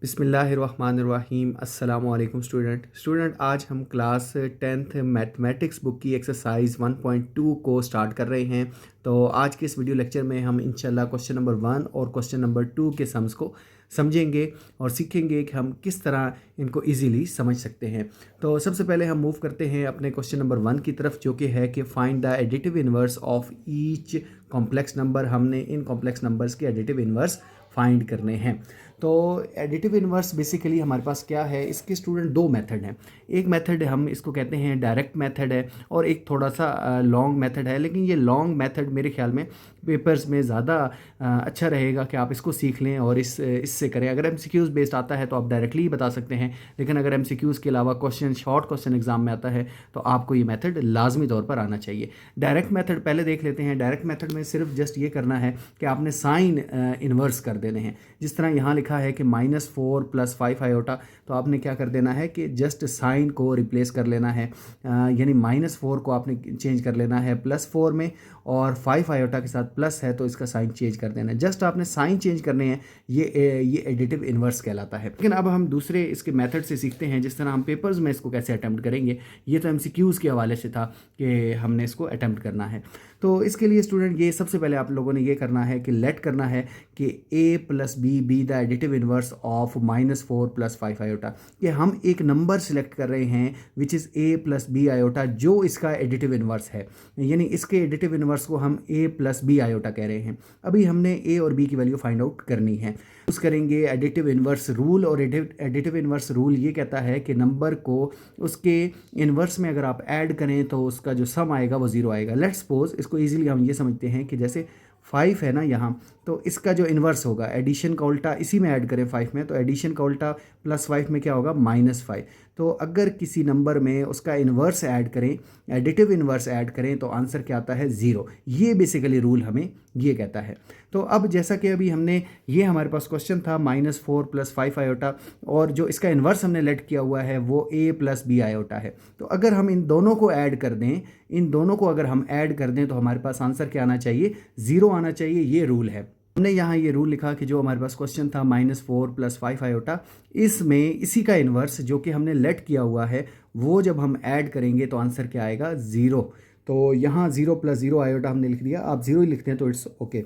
बिस्मिल्लाहिर्रहमानिर्रहीम अस्सलामु अलैकुम स्टूडेंट आज हम क्लास 10th मैथमेटिक्स बुक की एक्सरसाइज 1.2 को स्टार्ट कर रहे हैं। तो आज के इस वीडियो लेक्चर में हम इंशाल्लाह क्वेश्चन नंबर 1 और क्वेश्चन नंबर 2 के सम्स को समझेंगे और सीखेंगे कि हम किस तरह इनको इजीली समझ सकते हैं। तो सबसे पहले हम मूव करते हैं अपने क्वेश्चन नंबर 1 की तरफ, जो कि है कि find the additive inverse of each complex number. हमने इन कॉम्प्लेक्स नंबर्स के एडिटिव इन्वर्स फाइंड करने हैं। तो एडिटिव इन्वर्स बेसिकली हमारे पास क्या है, इसके स्टूडेंट दो मेथड हैं। एक मेथड हम इसको कहते हैं डायरेक्ट मेथड है और एक थोड़ा सा लॉन्ग मेथड है, लेकिन ये लॉन्ग मेथड मेरे ख्याल में पेपर्स में ज़्यादा अच्छा रहेगा कि आप इसको सीख लें और इससे करें। अगर एमसीक्यूज़ बेस्ड आता है तो आप डायरेक्टली ही बता सकते हैं, लेकिन अगर एमसीक्यूज़ के अलावा क्वेश्चन शॉर्ट क्वेश्चन एग्जाम में आता है तो आपको ये मेथड लाजमी तौर पर आना चाहिए। डायरेक्ट मेथड पहले देख लेते हैं। डायरेक्ट मेथड में सिर्फ जस्ट ये करना है कि आपने साइन इन्वर्स कर देने हैं। जिस तरह यहाँ लिखा है कि -4 + 5 आयोटा, तो आपने क्या कर देना है कि जस्ट साइन को रिप्लेस कर लेना है, यानी -4 को आपने चेंज कर लेना है +4 में, और 5 आयोटा के साथ प्लस है तो इसका साइन चेंज कर देना है। जस्ट आपने साइन चेंज करने हैं, ये एडिटिव इन्वर्स कहलाता है। लेकिन अब हम दूसरे इसके मेथड से सीखते हैं, जिस तरह हम पेपर्स में इसको कैसे अटैम्प्ट करेंगे। ये तो एमसीक्यूज़ के हवाले से था कि हमने इसको अटैम्प्ट करना है। तो इसके लिए स्टूडेंट ये सबसे पहले आप लोगों ने ये करना है कि लेट करना है कि a + b B the additive inverse of -4 + 5 iota. कि हम एक नंबर सिलेक्ट कर रहे हैं विच इज़ a + b आयोटा, जो इसका एडिटिव इन्वर्स है, यानी इसके एडिटिव इन्वर्स को हम a + b आयोटा कह रहे हैं। अभी हमने a और b की वैल्यू फाइंड आउट करनी है। यूज़ करेंगे एडिटिव इन्वर्स रूल, और एडिटिव इन्वर्स रूल ये कहता है कि नंबर को उसके इन्वर्स में अगर आप ऐड करें तो उसका जो सम आएगा वो 0 आएगा। लेट्स सपोज, इसको इजीली हम ये समझते हैं कि जैसे 5 है ना यहाँ, तो इसका जो इन्वर्स होगा, एडिशन का उल्टा इसी में ऐड करें 5 में, तो एडिशन का उल्टा +5 में क्या होगा, -5। तो अगर किसी नंबर में उसका इन्वर्स ऐड करें, एडिटिव इन्वर्स ऐड करें, तो आंसर क्या आता है, 0। ये बेसिकली रूल हमें ये कहता है। तो अब जैसा कि अभी हमने, ये हमारे पास क्वेश्चन था -4 + 5 आयोटा, और जो इसका इन्वर्स हमने लेट किया हुआ है वो a + b आयोटा है। तो अगर हम इन दोनों को ऐड कर दें, इन दोनों को अगर हम ऐड कर दें, तो हमारे पास आंसर क्या आना चाहिए, 0 आना चाहिए। ये रूल है। हमने यहाँ ये रूल लिखा कि जो हमारे पास क्वेश्चन था -4 + 5 आयोटा, इसमें इसी का इन्वर्स जो कि हमने लेट किया हुआ है, वो जब हम ऐड करेंगे तो आंसर क्या आएगा, 0। तो यहाँ 0 + 0 आयोटा हमने लिख दिया। आप 0 ही लिखते हैं तो इट्स ओके।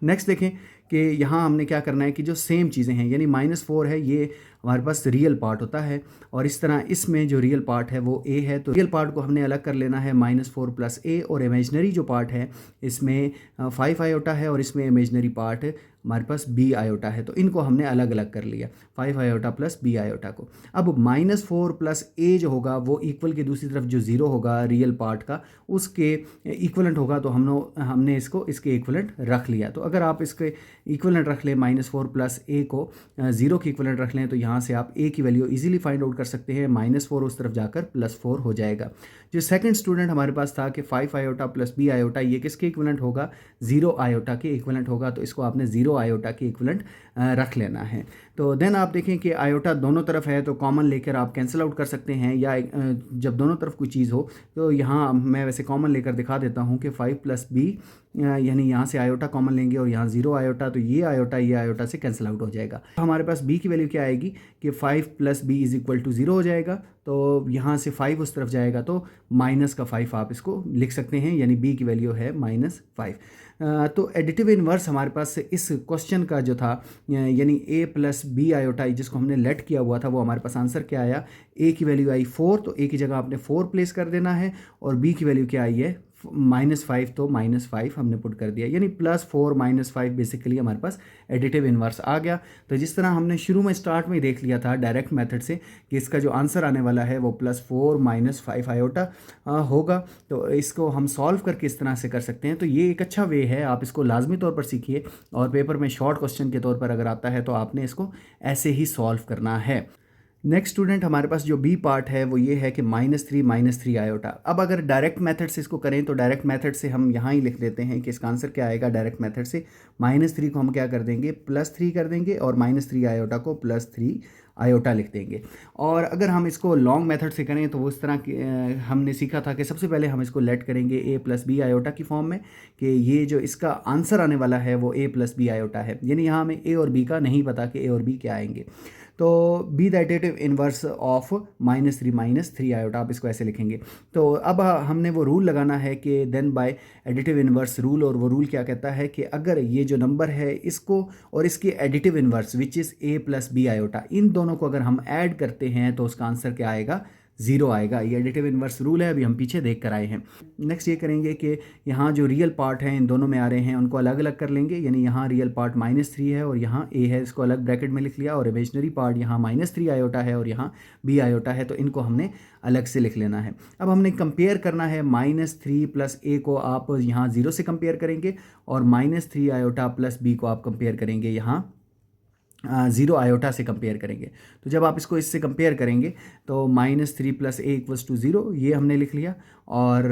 नेक्स्ट देखें कि यहाँ हमने क्या करना है कि जो सेम चीज़ें हैं, यानी -4 है, ये हमारे पास रियल पार्ट होता है, और इस तरह इसमें जो रियल पार्ट है वो a है, तो रियल पार्ट को हमने अलग कर लेना है, -4 + a, और इमेजनरी जो पार्ट है इसमें 5 आयोटा है, और इसमें इमेजनरी पार्ट हमारे पास b आयोटा है, तो इनको हमने अलग अलग कर लिया, 5 आयोटा + b आयोटा को। अब -4 + a जो होगा वो इक्वल के दूसरी तरफ जो 0 होगा रियल पार्ट का, उसके इक्वलेंट होगा, तो हमने इसको इसके इक्वलेंट रख लिया। तो अगर आप इसके इक्वलेंट रख लें, -4 + a को 0 के इक्वलेंट रख लें, तो यहाँ से आप a की वैल्यू इजीली फाइंड आउट कर सकते हैं। -4 उस तरफ जाकर +4 हो जाएगा। जो सेकंड स्टूडेंट हमारे पास था कि 5 आयोटा + b आयोटा, ये किसके इक्वलेंट होगा, 0 आयोटा के इक्वलेंट होगा, तो इसको आपने 0 आयोटा के इक्वलेंट रख लेना है। तो देन आप देखें कि आयोटा दोनों तरफ है, तो कॉमन लेकर आप कैंसिल आउट कर सकते हैं, या जब दोनों तरफ कोई चीज़ हो, तो यहाँ मैं वैसे कॉमन लेकर दिखा देता हूँ कि 5 + b, यानी यहाँ से आयोटा कॉमन लेंगे और यहाँ 0 आयोटा, तो ये आयोटा से कैंसिल आउट हो जाएगा। हमारे पास b की वैल्यू क्या आएगी कि 5 + b = 0 हो जाएगा। तो यहाँ से 5 उस तरफ जाएगा, तो -5 आप इसको लिख सकते हैं, यानी b की वैल्यू है -5। तो एडिटिव इन्वर्स हमारे पास इस क्वेश्चन का जो था, यानी a + b आयोटा, जिसको हमने लेट किया हुआ था, वो हमारे पास आंसर क्या आया, a की वैल्यू आई 4, तो a की जगह आपने 4 प्लेस कर देना है, और b की वैल्यू क्या आई है, -5, तो -5 हमने पुट कर दिया, यानी +4 -5 बेसिकली हमारे पास एडिटिव इन्वर्स आ गया। तो जिस तरह हमने शुरू में स्टार्ट में ही देख लिया था डायरेक्ट मेथड से कि इसका जो आंसर आने वाला है वो +4 -5 आयोटा होगा, तो इसको हम सॉल्व करके इस तरह से कर सकते हैं। तो ये एक अच्छा वे है, आप इसको लाजमी तौर पर सीखिए, और पेपर में शॉर्ट क्वेश्चन के तौर पर अगर आता है तो आपने इसको ऐसे ही सॉल्व करना है। नेक्स्ट स्टूडेंट हमारे पास जो बी पार्ट है वो ये है कि -3 आयोटा। अब अगर डायरेक्ट मेथड से इसको करें, तो डायरेक्ट मेथड से हम यहाँ ही लिख देते हैं कि इसका आंसर क्या आएगा। डायरेक्ट मेथड से -3 को हम क्या कर देंगे, +3 कर देंगे, और -3 आयोटा को +3 आयोटा लिख देंगे। और अगर हम इसको लॉन्ग मेथड से करें तो वो इस तरह की हमने सीखा था कि सबसे पहले हम इसको लेट करेंगे a प्लस बी आयोटा की फॉर्म में, कि ये जो इसका आंसर आने वाला है वो a प्लस बी आयोटा है, यानी यहाँ हमें a और b का नहीं पता कि a और b क्या आएंगे। तो B the additive inverse of -3 iota, आप इसको ऐसे लिखेंगे। तो अब हमने वो रूल लगाना है कि then by additive inverse rule, और वो रूल क्या कहता है कि अगर ये जो नंबर है इसको और इसकी additive inverse which is a plus B iota, इन दोनों को अगर हम ऐड करते हैं तो उसका आंसर क्या आएगा, 0 आएगा। ये एडिटिव इन्वर्स रूल है, अभी हम पीछे देख कर आए हैं। नेक्स्ट ये करेंगे कि यहाँ जो रियल पार्ट हैं इन दोनों में आ रहे हैं उनको अलग अलग कर लेंगे, यानी यहाँ रियल पार्ट -3 है और यहाँ a है, इसको अलग ब्रैकेट में लिख लिया, और इमेजनरी पार्ट यहाँ -3 आयोटा है और यहाँ b आयोटा है, तो इनको हमने अलग से लिख लेना है। अब हमने कंपेयर करना है -3 प्लस a को आप यहाँ 0 से कंपेयर करेंगे, और -3 आयोटा प्लस b को आप कंपेयर करेंगे यहाँ 0 आयोटा से कंपेयर करेंगे। तो जब आप इसको इससे कंपेयर करेंगे तो -3 प्लस a इक्वल्स टू 0, ये हमने लिख लिया, और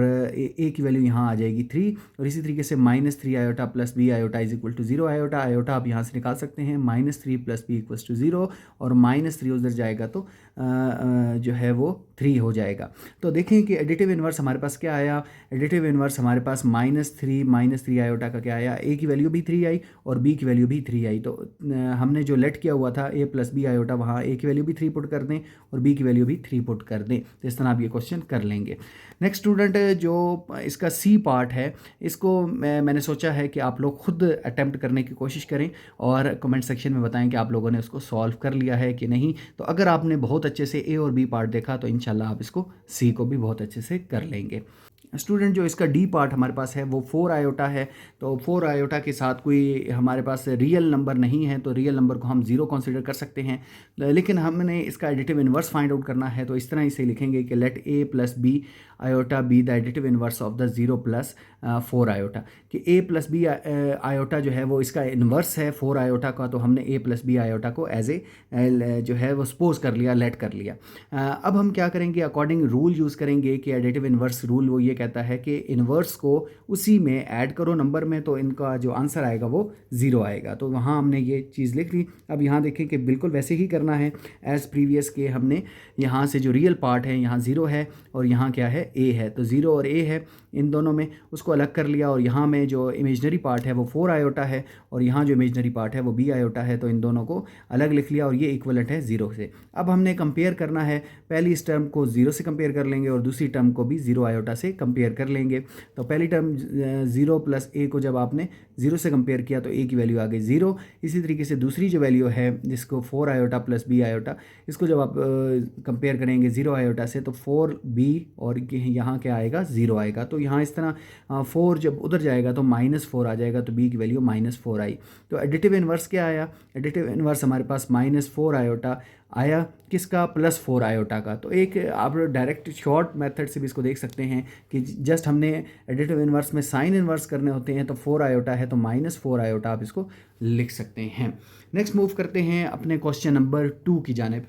a की वैल्यू यहाँ आ जाएगी 3, और इसी तरीके से -3 iota plus b iota is equal to 0 iota. Iota आप यहाँ से निकाल सकते हैं, -3 प्लस b इक्वल्स टू 0, और -3 उधर जाएगा तो जो है वो 3 हो जाएगा। तो देखें कि एडिटिव इन्वर्स हमारे पास क्या आया, एडिटिव इन्वर्स हमारे पास -3 आयोटा का क्या आया, a की वैल्यू भी 3 आई और b की वैल्यू भी 3 आई। तो हमने जो लेट किया हुआ था a प्लस बी आयोटा, वहाँ a की वैल्यू भी 3 पुट कर दें और b की वैल्यू भी 3 पुट कर दें। तो इस तरह आप ये क्वेश्चन कर लेंगे। नेक्स्ट स्टूडेंट, जो इसका सी पार्ट है, इसको मैंने सोचा है कि आप लोग खुद अटैम्प्ट करने की कोशिश करें और कमेंट सेक्शन में बताएं कि आप लोगों ने उसको सॉल्व कर लिया है कि नहीं। तो अगर आपने बहुत अच्छे से ए और बी पार्ट देखा तो इंशाल्लाह आप इसको सी को भी बहुत अच्छे से कर लेंगे। स्टूडेंट, जो इसका डी पार्ट हमारे पास है वो 4 आयोटा है। तो 4 आयोटा के साथ कोई हमारे पास रियल नंबर नहीं है, तो रियल नंबर को हम 0 कंसीडर कर सकते हैं, लेकिन हमने इसका एडिटिव इन्वर्स फाइंड आउट करना है। तो इस तरह इसे लिखेंगे कि let a plus B iota be the additive inverse of the 0 plus 4 iota, कि a प्लस बी आयोटा जो है वो इसका इन्वर्स है 4 आयोटा का, तो हमने a प्लस बी आयोटा को एज ए जो है वो सपोज कर लिया, लेट कर लिया। अब हम क्या करेंगे, अकॉर्डिंग रूल यूज़ करेंगे कि एडिटिव इन्वर्स रूल वो ये कहता है कि इन्वर्स को उसी में ऐड करो नंबर में, तो इनका जो आंसर आएगा वो 0 आएगा। तो वहाँ हमने ये चीज़ लिख ली। अब यहाँ देखें कि बिल्कुल वैसे ही करना है एज़ प्रीवियस के, हमने यहाँ से जो रियल पार्ट है यहाँ 0 है और यहाँ क्या है a है, तो 0 और a है इन दोनों में, उसको अलग कर लिया, और यहाँ में जो इमेजनरी पार्ट है वो 4 आयोटा है और यहाँ जो इमेजनरी पार्ट है वो b आयोटा है, तो इन दोनों को अलग लिख लिया और ये इक्वलेंट है 0 से। अब हमने कंपेयर करना है, पहली इस टर्म को 0 से कंपेयर कर लेंगे और दूसरी टर्म को भी 0 आयोटा से कंपेयर कर लेंगे। तो पहली टर्म 0 प्लस a को जब आपने 0 से कंपेयर किया तो a की वैल्यू आ गई 0। इसी तरीके से दूसरी जो वैल्यू है जिसको 4 आयोटा प्लस b आयोटा, इसको जब आप कंपेयर करेंगे 0 आयोटा से तो 4b और यहाँ क्या आएगा 0 आएगा। तो यहाँ इस तरह 4 जब उधर जाएगा तो -4 आ जाएगा, तो b की वैल्यू -4 आई। तो एडिटिव इन्वर्स क्या आया, एडिटिव इन्वर्स हमारे पास -4 आयोटा आया, किसका, +4 आयोटा का। तो एक आप डायरेक्ट शॉर्ट मेथड से भी इसको देख सकते हैं कि जस्ट हमने एडिटिव इन्वर्स में साइन इन्वर्स करने होते हैं, तो 4 आयोटा है तो -4 आयोटा आप इसको लिख सकते हैं। नेक्स्ट मूव करते हैं अपने क्वेश्चन नंबर 2 की जानिब।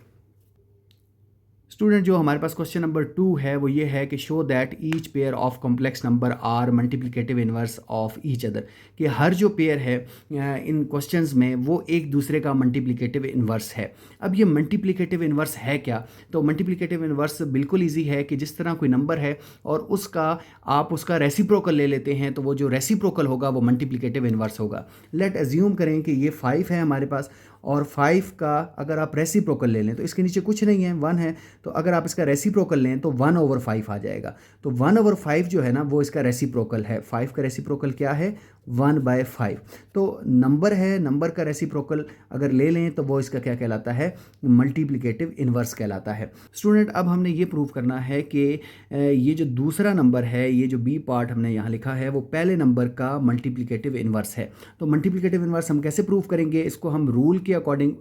स्टूडेंट, जो हमारे पास क्वेश्चन नंबर 2 है वो ये है कि show that each pair of complex number are multiplicative inverse of each other, कि हर जो पेयर है इन क्वेश्चंस में वो एक दूसरे का मल्टीप्लिकेटिव इन्वर्स है। अब ये मल्टीप्लिकेटिव इन्वर्स है क्या, तो मल्टीप्लिकेटिव इन्वर्स बिल्कुल ईजी है कि जिस तरह कोई नंबर है और उसका आप उसका रेसिप्रोकल ले लेते हैं, तो वो जो रेसिप्रोकल होगा वो मल्टीप्लिकेटिव इन्वर्स होगा। लेट एज्यूम करें कि ये 5 है हमारे पास, और 5 का अगर आप रेसिप्रोकल ले लें तो इसके नीचे कुछ नहीं है, 1 है, तो अगर आप इसका रेसिप्रोकल लें तो 1/5 आ जाएगा। तो 1/5 जो है ना वो इसका रेसिप्रोकल है। 5 का रेसिप्रोकल क्या है, 1/5। तो नंबर है, नंबर का रेसिप्रोकल अगर ले लें तो वो इसका क्या कहलाता है, मल्टीप्लिकेटिव इन्वर्स कहलाता है। स्टूडेंट, अब हमने ये प्रूव करना है कि ये जो दूसरा नंबर है, ये जो बी पार्ट हमने यहाँ लिखा है वो पहले नंबर का मल्टीप्लिकेटिव इन्वर्स है। तो मल्टीप्लिकेटिव इन्वर्स हम कैसे प्रूव करेंगे, इसको हम रूल के अकॉर्डिंग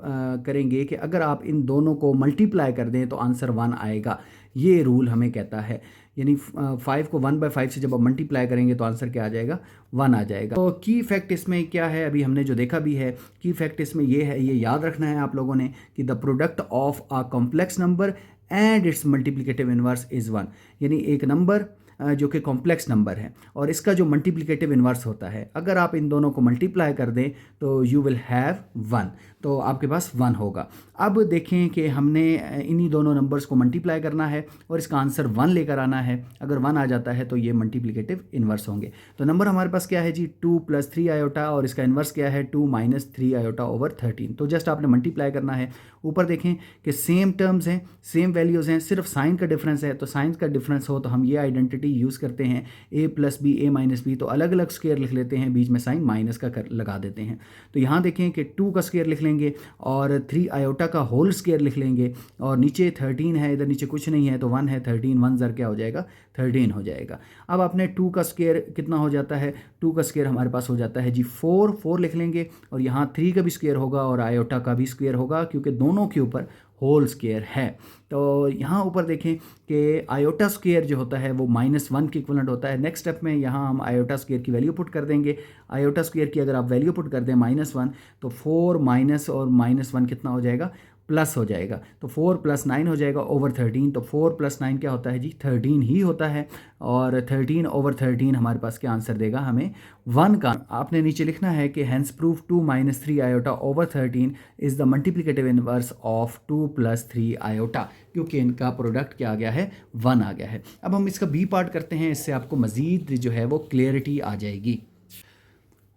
करेंगे कि अगर आप इन दोनों को मल्टीप्लाई कर दें तो आंसर 1 आएगा। ये रूल हमें कहता है, यानी 5 को 1/5 से जब आप मल्टीप्लाई करेंगे तो आंसर क्या आ जाएगा, 1 आ जाएगा। तो की फैक्ट इसमें क्या है, अभी हमने जो देखा भी है, की फैक्ट इसमें ये है, ये याद रखना है आप लोगों ने कि the product of a complex number and it's multiplicative inverse is 1, यानी एक नंबर जो कि कॉम्प्लेक्स नंबर है और इसका जो मल्टीप्लिकेटिव इन्वर्स होता है, अगर आप इन दोनों को मल्टीप्लाई कर दें तो यू विल हैव 1। तो आपके पास 1 होगा। अब देखें कि हमने इन्हीं दोनों नंबर्स को मल्टीप्लाई करना है और इसका आंसर 1 लेकर आना है। अगर 1 आ जाता है तो ये मल्टीप्लिकेटिव इन्वर्स होंगे। तो नंबर हमारे पास क्या है जी, 2 + 3 आयोटा, और इसका इन्वर्स क्या है 2 - 3 आयोटा ओवर 13। तो जस्ट आपने मल्टीप्लाई करना है। ऊपर देखें कि सेम टर्म्स हैं, सेम वैल्यूज़ हैं, सिर्फ साइन का डिफरेंस है। तो साइन का डिफरेंस हो तो हम ये आइडेंटिटी यूज़ करते हैं, a + b a - b। तो अलग अलग स्क्वायर लिख लेते हैं, बीच में साइन माइनस का लगा देते हैं। तो यहाँ देखें कि 2 का स्क्वायर लिख लेंगे और 3 आयोटा का होल स्क्वायर लिख लेंगे, और नीचे 13 है, इधर नीचे कुछ नहीं है तो 1 है, 13 1 ज़र क्या हो जाएगा 13 हो जाएगा। अब आपने 2 का स्क्वायर कितना हो जाता है, 2 का स्क्वायर हमारे पास हो जाता है जी 4 लिख लेंगे, और यहाँ 3 का भी स्क्वायर होगा और आयोटा का भी स्क्वायर होगा, क्योंकि दोनों के ऊपर होल स्क्वायर है। तो यहाँ ऊपर देखें कि आयोटा स्क्वायर जो होता है वो -1 के इक्वलेंट होता है। नेक्स्ट स्टेप में यहाँ हम आयोटा स्क्वायर की वैल्यू पुट कर देंगे। आयोटा स्क्वायर की अगर आप वैल्यू पुट कर दें -1, तो 4 माइनस और -1 कितना हो जाएगा, प्लस हो जाएगा। तो 4 + 9 हो जाएगा ओवर 13। तो 4 + 9 क्या होता है जी 13 ही होता है, और 13 ओवर 13 हमारे पास क्या आंसर देगा हमें 1 का। आपने नीचे लिखना है कि hence proof 2 - 3 iota over 13 is the multiplicative inverse of 2 + 3 iota, क्योंकि इनका प्रोडक्ट क्या आ गया है 1 आ गया है। अब हम इसका बी पार्ट करते हैं, इससे आपको मज़ीद जो है वो क्लियरिटी आ जाएगी।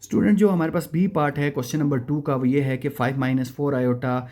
स्टूडेंट जो हमारे पास बी पार्ट है क्वेश्चन नंबर 2 का, वो ये है कि 5 - 4 आयोटा,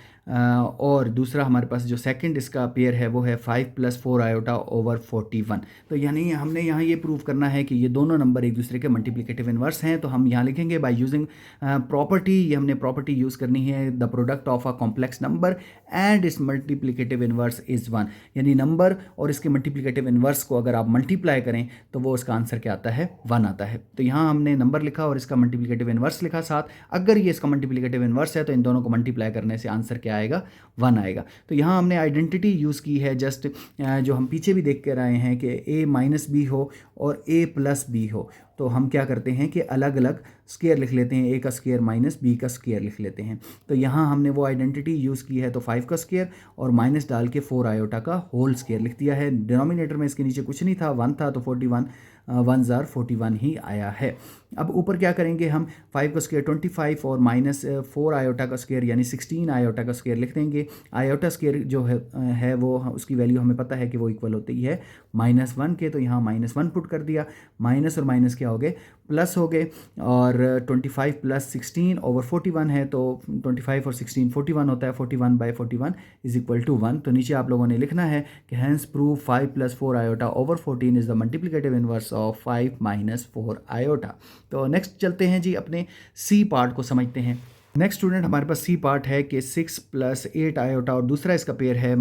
और दूसरा हमारे पास जो सेकंड इसका पेयर है वो है 5 + 4 आयोटा ओवर 41। तो यानी हमने यहाँ ये प्रूव करना है कि ये दोनों नंबर एक दूसरे के मल्टीप्लिकेटिव इनवर्स हैं। तो हम यहाँ लिखेंगे बाय यूजिंग प्रॉपर्टी, ये हमने प्रॉपर्टी यूज़ करनी है, the product of a complex number and इस मल्टीप्लिकेटिव इनवर्स इज़ 1। यानी नंबर और इसके मल्टीप्लिकेटिव इनवर्स को अगर आप मल्टीप्लाई करें तो वो उसका आंसर क्या आता है 1 आता है। तो यहाँ हमने नंबर लिखा और इसका मल्टीप्लिकेटिव इनवर्स लिखा साथ। अगर ये इसका मल्टीप्लिकेटिव इनवर्स है तो इन दोनों को मल्टीप्लाई करने से आंसर क्या आएगा 1 आएगा। तो यहाँ हमने आइडेंटिटी यूज़ की है, जस्ट जो हम पीछे भी देख कर आए हैं कि a - b हो और a + b हो, तो हम क्या करते हैं कि अलग अलग स्क्वायर लिख लेते हैं, a का स्क्वायर माइनस b का स्क्वायर लिख लेते हैं। तो यहाँ हमने वो आइडेंटिटी यूज़ की है, तो 5 का स्क्वायर और माइनस डाल के 4 आयोटा का होल स्क्वायर लिख दिया है। डिनोमिनेटर में इसके नीचे कुछ नहीं था, 1 था, तो 41 1 ज़ार 41 ही आया है। अब ऊपर क्या करेंगे हम, 5 का स्क्वायर 25 और -4 आयोटा का स्क्वायर यानी 16 आयोटा का स्क्वायर लिख देंगे। आयोटा स्क्वायर जो है वो उसकी वैल्यू हमें पता है कि वो इक्वल होती है -1 के, तो यहाँ -1 पुट कर दिया। माइनस और माइनस क्या हो गए, प्लस हो गए, और 25 + 16 ओवर 41 है, तो 25 और 16 41 होता है, 41/41 = 1। तो नीचे आप लोगों ने लिखना है कि hence proof 5 + 4 iota over 14 is the multiplicative inverse of 5 - 4 iota. तो नेक्स्ट चलते हैं जी, अपने सी पार्ट को समझते हैं। नेक्स्ट स्टूडेंट हमारे पास सी पार्ट है कि 6 + 8 आयोटा और दूसरा इसका पेयर है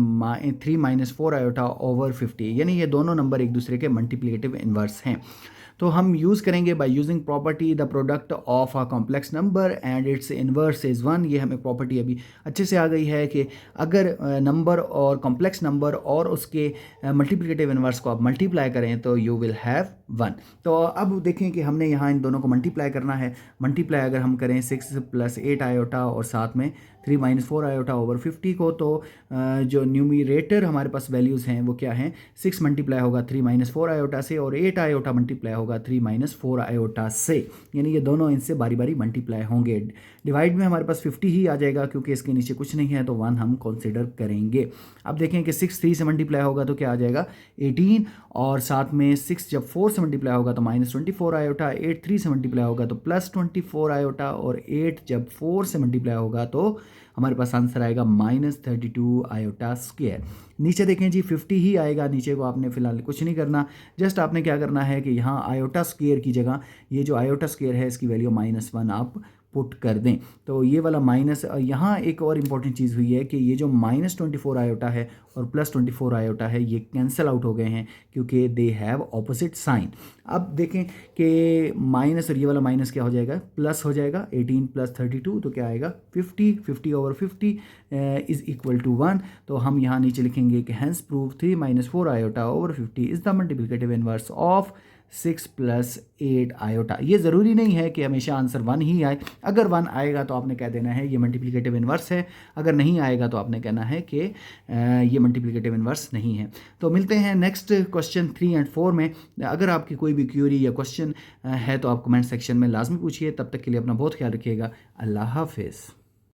3 - 4 आयोटा ओवर 50, यानी ये दोनों नंबर एक दूसरे के मल्टीप्लिकेटिव इनवर्स हैं। तो हम यूज़ करेंगे by using property the product of a complex number and it's inverse is 1। ये हमें प्रॉपर्टी अभी अच्छे से आ गई है कि अगर नंबर और कॉम्प्लेक्स नंबर और उसके मल्टीप्लिकेटिव इनवर्स को आप मल्टीप्लाई करें तो यू विल हैव 1। तो अब देखें कि हमने यहाँ इन दोनों को मल्टीप्लाई करना है। मल्टीप्लाई अगर हम करें 6 + 8 आयोटा और साथ में 3 - 4 आयोटा ओवर 50 को, तो जो न्यूमरेटर हमारे पास वैल्यूज़ हैं वो क्या हैं, 6 मल्टीप्लाई होगा 3 - 4 आयोटा से, और 8 आयोटा मल्टीप्लाई होगा 3 - 4 आयोटा से, यानी ये दोनों इनसे बारी बारी मल्टीप्लाई होंगे। डिवाइड में हमारे पास 50 ही आ जाएगा, क्योंकि इसके नीचे कुछ नहीं है, तो 1 हम कंसिडर करेंगे। अब देखें कि 6 3 से मल्टीप्लाई होगा तो क्या आ जाएगा 18, और साथ में 6 जब 4 से मल्टीप्लाई होगा तो -24 आयोटा, 8 3 से मल्टीप्लाई होगा तो +24 आयोटा, और 8 जब 4 से मल्टीप्लाई होगा तो हमारे पास आंसर आएगा -32 आयोटा स्क्वायर। नीचे देखें जी 50 ही आएगा, नीचे को आपने फिलहाल कुछ नहीं करना, जस्ट आपने क्या करना है कि यहाँ आयोटा स्क्वायर की जगह ये जो आयोटा स्क्वायर है इसकी वैल्यू -1 आप पुट कर दें। तो ये वाला माइनस, यहाँ एक और इम्पॉर्टेंट चीज़ हुई है कि ये जो -24 आयोटा है और +24 आयोटा है ये कैंसिल आउट हो गए हैं, क्योंकि दे हैव ऑपोजिट साइन। अब देखें कि माइनस और ये वाला माइनस क्या हो जाएगा, प्लस हो जाएगा। 18 + 32 तो क्या आएगा 50, 50 ओवर 50 इज़ इक्वल टू 1। तो हम यहाँ नीचे लिखेंगे कि hence proof 3 - 4 iota over 50 is the multiplicative inverse of 6 + 8 iota. ये ज़रूरी नहीं है कि हमेशा आंसर 1 ही आए। अगर 1 आएगा तो आपने कह देना है ये मल्टीप्लिकेटिव इनवर्स है, अगर नहीं आएगा तो आपने कहना है कि ये मल्टीप्लिकेटिव इनवर्स नहीं है। तो मिलते हैं नेक्स्ट क्वेश्चन 3 और 4 में। अगर आपकी कोई भी क्यूरी या क्वेश्चन है तो आप कमेंट सेक्शन में लाजमी पूछिए। तब तक के लिए अपना बहुत ख्याल रखिएगा। अल्लाह हाफिज़।